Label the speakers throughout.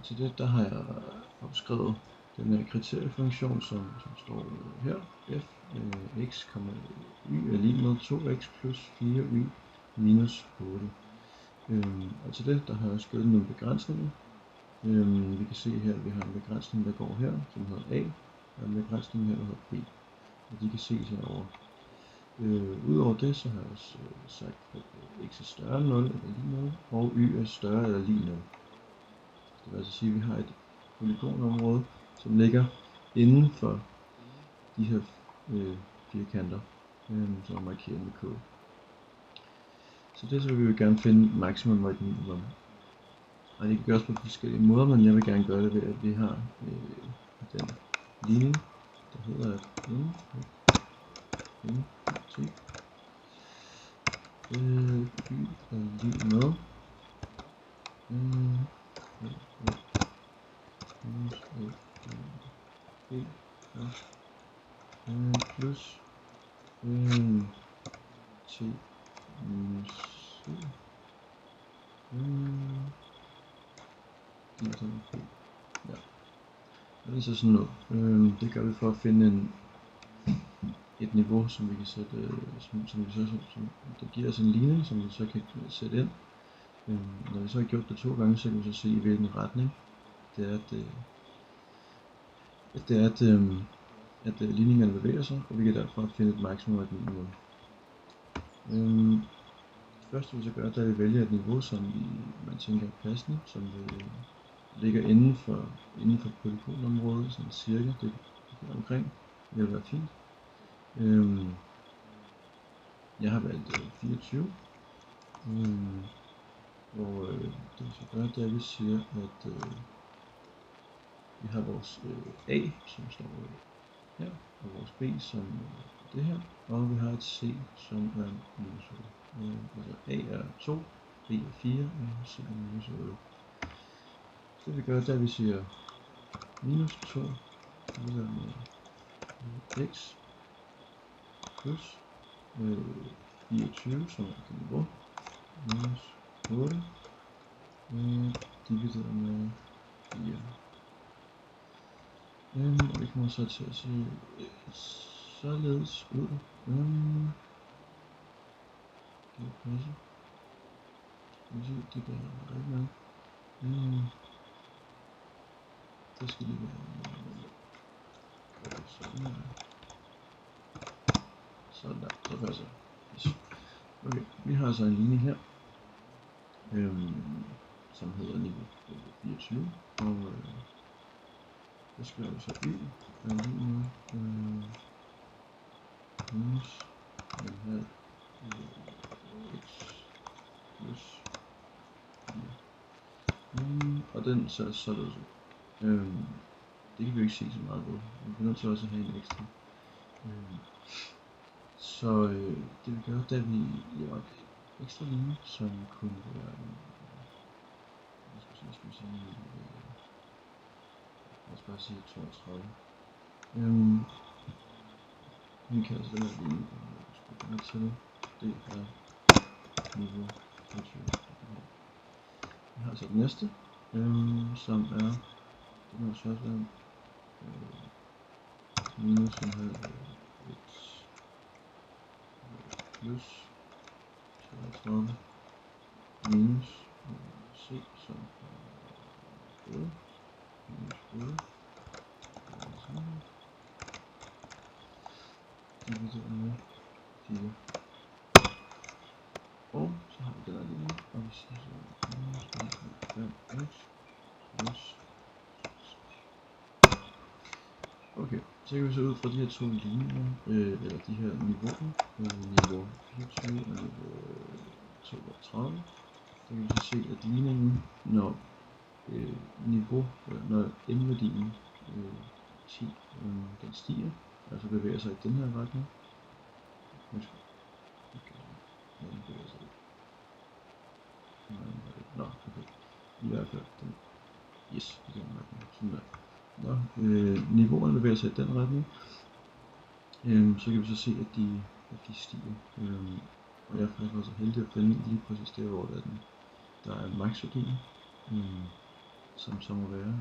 Speaker 1: til det, der har jeg opskrevet den her kriteriefunktion, som står her. F x, y er lige med 2x plus 4y minus 8. Og til det, der har jeg skrevet nogle begrænsninger. Vi kan se her, at vi har en begrænsning, der går her, som hedder A, og en begrænsning her, der hedder B. Og de kan ses herovre. Udover det, så har jeg også sagt, at x er større end 0 eller lige 0, og y er større eller lige 0. Det vil altså sige, at vi har et polygonområde, som ligger inden for de her firkanter, som er markeret med kode. Så det så vil vi jo gerne finde maksimum og et minimum. Og det kan gøres på forskellige måder, men jeg vil gerne gøre det ved, at vi har den ligning, der hedder at t y er lige med plus t minus c ja. Og det er så sådan noget. Det gør vi for at finde et niveau, som vi kan sætte, som der giver os en ligning, som vi så kan sætte ind. Når vi så har gjort det 2 gange, så kan vi så se, i hvilken retning det er, at ligningerne bevæger sig, og vi kan derfor finde et maksimum og et minimum. Det første vi så gør, det er at vi vælger et niveau, som man tænker er passende, som ligger inden for polygonområdet, sådan cirka det omkring. Det vil være fint. Jeg har valgt 24. Og det vi så gør, det er at vi siger, at vi har vores A, som står her, og vores B, som det her, og vi har et C, som er minus 8. Altså A er 2, B er 4, og C er minus 8. Så det vi gør, det er at vi siger minus 2, divideret med x, plus 24, som er det niveau, minus 8, divideret med 4. Og det kommer så til at se således ud. Kan det passe? Skal vi se, det der er ikke noget. Det skal lige være sådan her. Sådan der, så passer det. Yes. Okay, vi har så en ligning her, som hedder niveau 24, og der skriver vi så y er lige med minus en halv x plus 4. Og den ser således ud. Det kan vi jo ikke se så meget på. Vi bliver nødt til også at have en ekstra. Så det vi gør, det er at vi laver et ekstra linje, som kunne være skal vi sige lad os bare sige 32. Vi kan altså den her linje, til det er niveau 24. Vi har så det næste, som er, det må så også være minus en halv x plus 33 minus c, som er 8, minus 8, divideret med 4. Og så har vi den her linje, og vi siger så minus 5x plus 6. Okay, så kan vi så ud fra de her to linjer, eller de her niveauer, niveau 24 og niveau 32, så kan vi så se, at ligningen, når når n-værdien 10, den stiger, altså bevæger sig i den her retning. Okay, den bevæger sig okay. I hvert fald den, yes, i den retning, sådan der. Når niveauerne bevæger sig i den retning, så kan vi så se, at de stiger. Og jeg er faktisk så heldig at finde lige præcis der, hvor der er maksværdien. som så må være.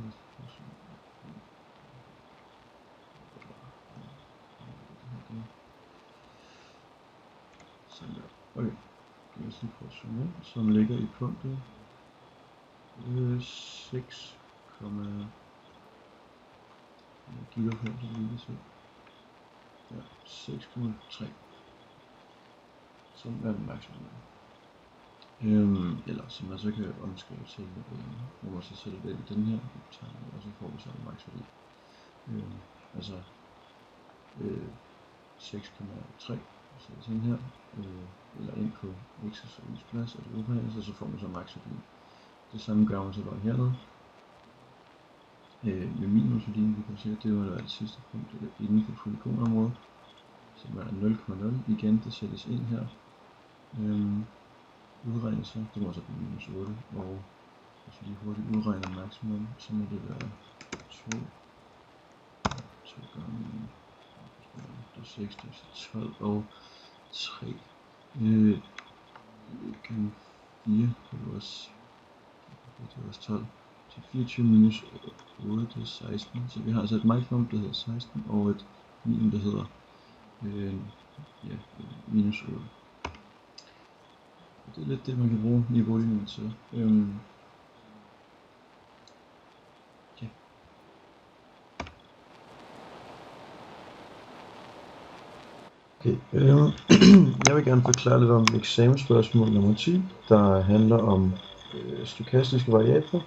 Speaker 1: Sådan der. Okay, det er sådan på zoom ind, som ligger i punktet 6, gigahertz, så lige se. Ja, 6,3. Som er den maksimum. Eller som man så kan omskrive til, hvor man så selv vælge den her, og så får vi så en maksværdi. Altså 6,3, så sådan her, eller ind på x's og y's plads, og det ubehageligt, og så får man så maksværdien. Det samme gør man så bare hernede. Med minusværdien, vi kan se, at det var det sidste punkt inden for polygonområdet, som er 0,0. Igen, det sættes ind her. Udregner sig, det må så blive minus 8, og hvis vi lige hurtigt udregner maksimum, så må det være 2 gange, det er 6, det er 12 og 3 gange 4, det er også 12, så 24 minus 8, det er 16, så vi har altså et maksimum, der hedder 16, og et minimum, der hedder minus 8. Det er lidt det, man kan bruge niveauligningen til. Okay, jeg vil gerne forklare lidt om eksamensspørgsmål nummer 10, der handler om stokastiske variabler,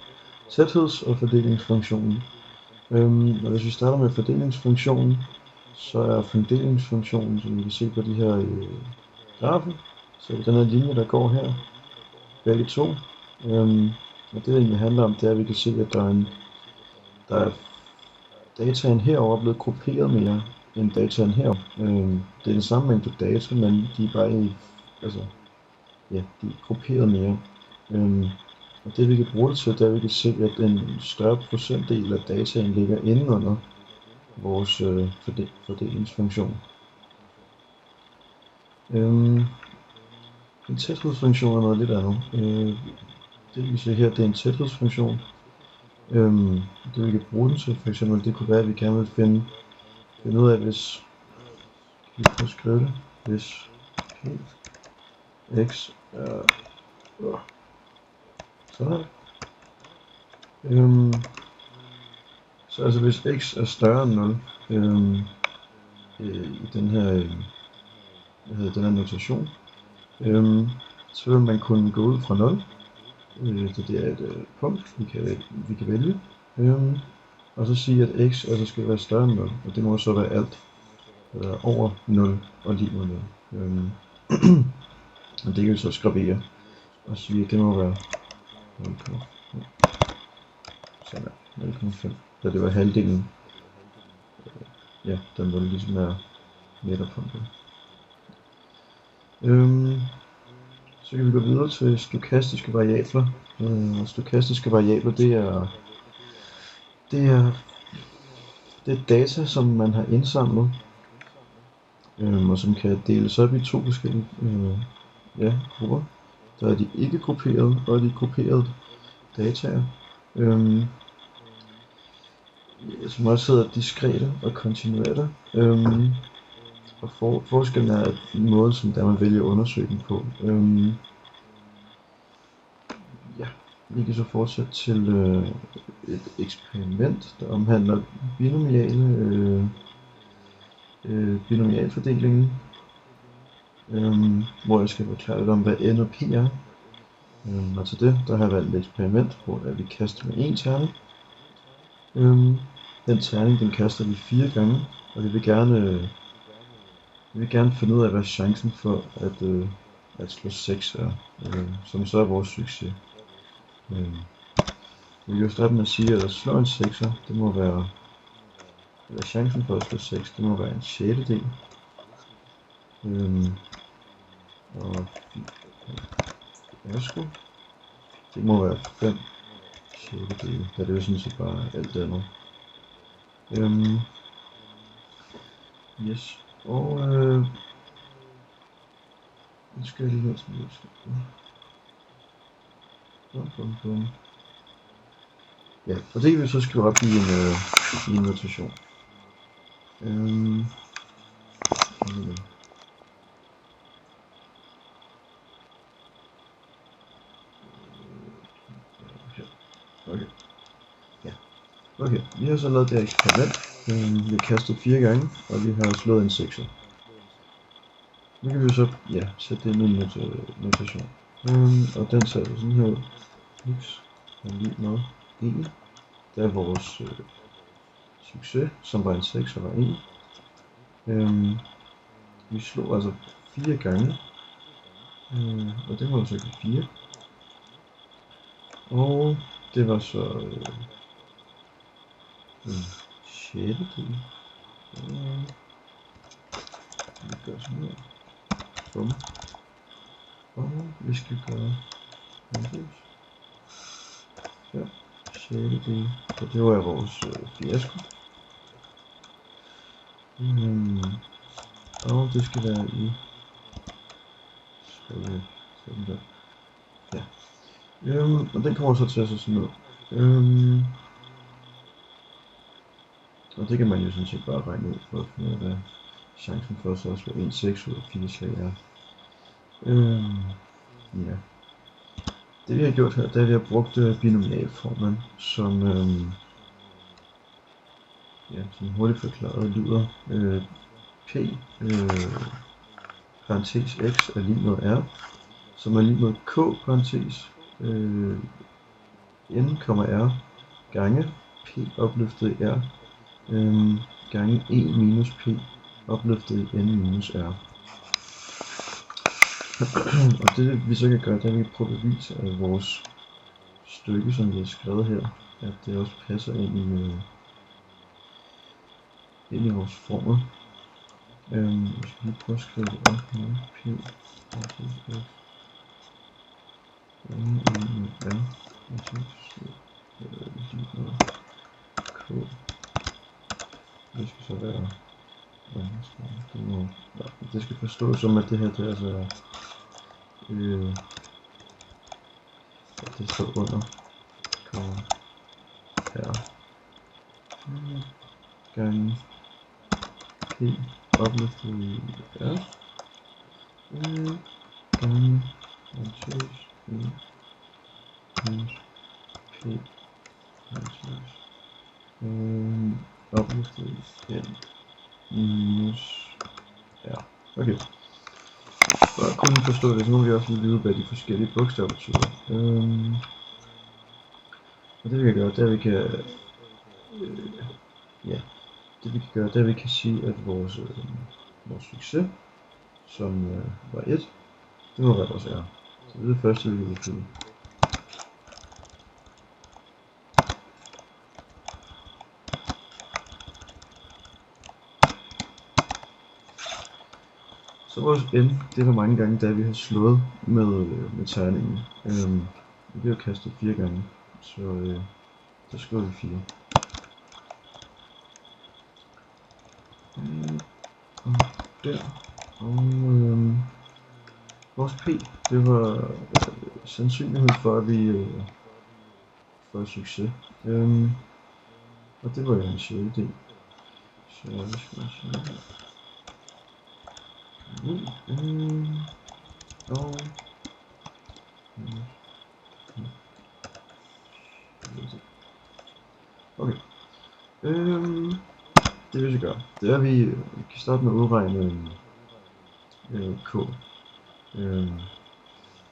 Speaker 1: tætheds- og fordelingsfunktionen. Og hvis vi starter med fordelingsfunktionen, så er fordelingsfunktionen, som vi kan se på de her grafer, så den her linje, der går her, begge to. Og det egentlig handler om, det er, at vi kan se, at der er dataen herover blevet grupperet mere end dataen her. Det er den samme mængde data, men de er bare de er grupperet mere. Og det vi kan bruge det til, det er, at vi kan se, at en større procentdel af dataen ligger inde under vores fordelingsfunktion. En tæthedsfunktion er noget lidt andet. Det vi ser her, det er en tæthedsfunktion. Det vi kan bruge den til, for eksempel, det kunne være, at vi gerne vil finde ud af, hvis vi prøver at skrive det, hvis x er sådan. Så altså hvis x er større end 0 i den her den her notation, så vil man kunne gå ud fra 0. Det er et punkt, vi kan vælge, og så sige, at x altså skal være større end 0, og det må så være alt over 0 og lige med 0. Og det kan vi så skravere og sige, at det må være 0,5. Sådan der, 0,5, da det var halvdelen, den 0 ligesom er midterpunktet. Så kan vi gå videre til stokastiske variabler. Stokastiske variabler, det er data, som man har indsamlet, og som kan deles op i to forskellige grupper. Der er de ikke grupperede og de grupperede dataer, som også hedder diskrete og kontinuerte. Og forskellen er måden, som der man vælger at undersøge den på. Vi kan så fortsætte til et eksperiment, der omhandler binomialfordelingen, hvor jeg skal forklare lidt om, hvad N og P er. Og til det, der har jeg valgt et eksperiment, hvor vi kaster med en terning. Den terning, den kaster vi 4 gange, og vi vil gerne finde ud af, hvad chancen for at slå 6 er, som så er vores succes. Vi kan jo starte med at sige, at slå en 6'er, det må være, eller chancen for at slå 6, det må være en sjettedel. Og værsgo, det må være 5 sjettedele, da det er jo sådan set bare alt andet. Yes, og nu skal jeg lige have sådan lidt. Ja, og det kan vi så skrive op i en notation. Okay. Ja. Okay, vi har så lavet det her eksperiment. Vi har kastet 4 gange, og vi har slået en 6'er. Nu kan vi så sætte det ind i en notation. Og den ser sådan her ud. X er lige med 1. Det er vores succes, som var en 6 og var 1. Vi slog altså 4 gange. Og det var jo så ikke 4. Og det var så en sjettedel. Vi gør sådan her. Bum. Og vi skal gøre 5 sjettedel. Så det var vores fiasko. Og det skal være i sådan der. Ja. Og den kommer så til at se sådan ud. Og det kan man jo sådan set bare regne ud for at finde ud af, hvad chancen for så at slå 1,6 ud af 4 slag er. Ja. Det vi har gjort her, det er, at vi har brugt binomialformen, som som hurtigt forklaret lyder p parentes x er lige med r, som er lige med k parentes n, r gange p opløftet i r gange 1 minus p opløftet i n minus r. Og det vi så kan gøre, det er, at vi prøver at bevise, at vores stykke, som vi har skrevet her, at det også passer ind i vores formel. Vi skal lige prøve at skrive det op her. P parentes x gange 1 minus r k. Det skal så være det skal forstås som, at det her det altså er at det står under k her gange p opløftet i r gange parentes minus p parentes opløftet i n minus r. Okay. For at kunne forstå det, så må vi også lige vide, hvad de forskellige bogstaver betyder. Og det vi kan gøre, det er, at vi kan det vi kan sige, at vores succes, som var 1, det må være vores r. Så det er det første, vi vil fylde. Så vores n, det er hvor mange gange, da vi har slået med terningen. Vi har kastet 4 gange, så der skriver vi 4. Og der. Og vores p, det var sandsynlighed for, at vi får succes. Og det var jo en sjettedel. Så vi skal sige og okay. Det vi skal gøre, det er, at vi kan starte med at udregne k,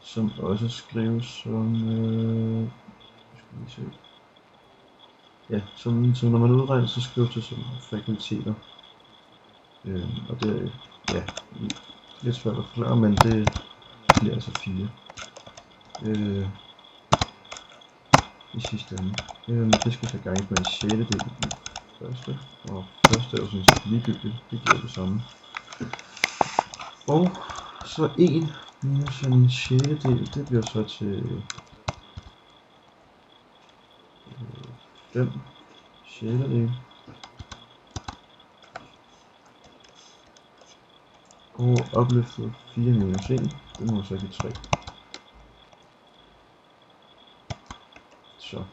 Speaker 1: som også skrives som skal vi se. Ja, som når man udregner, så skrives det som fakulteter. Og det er lidt svært at forklare, men det bliver altså 4 i sidste ende. Det skal så gange på en sjettedel i første, og første er jo sådan set ligegyldigt, det giver det samme. Og så 1 minus en sjettedel, det bliver så til 5 sjettedel. Og opløftet 4 minus 1, det må så give 3. Så.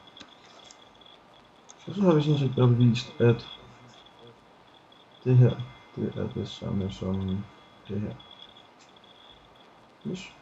Speaker 1: Og så har vi sådan set bare bevist, at det her, det er det samme som det her. Yes.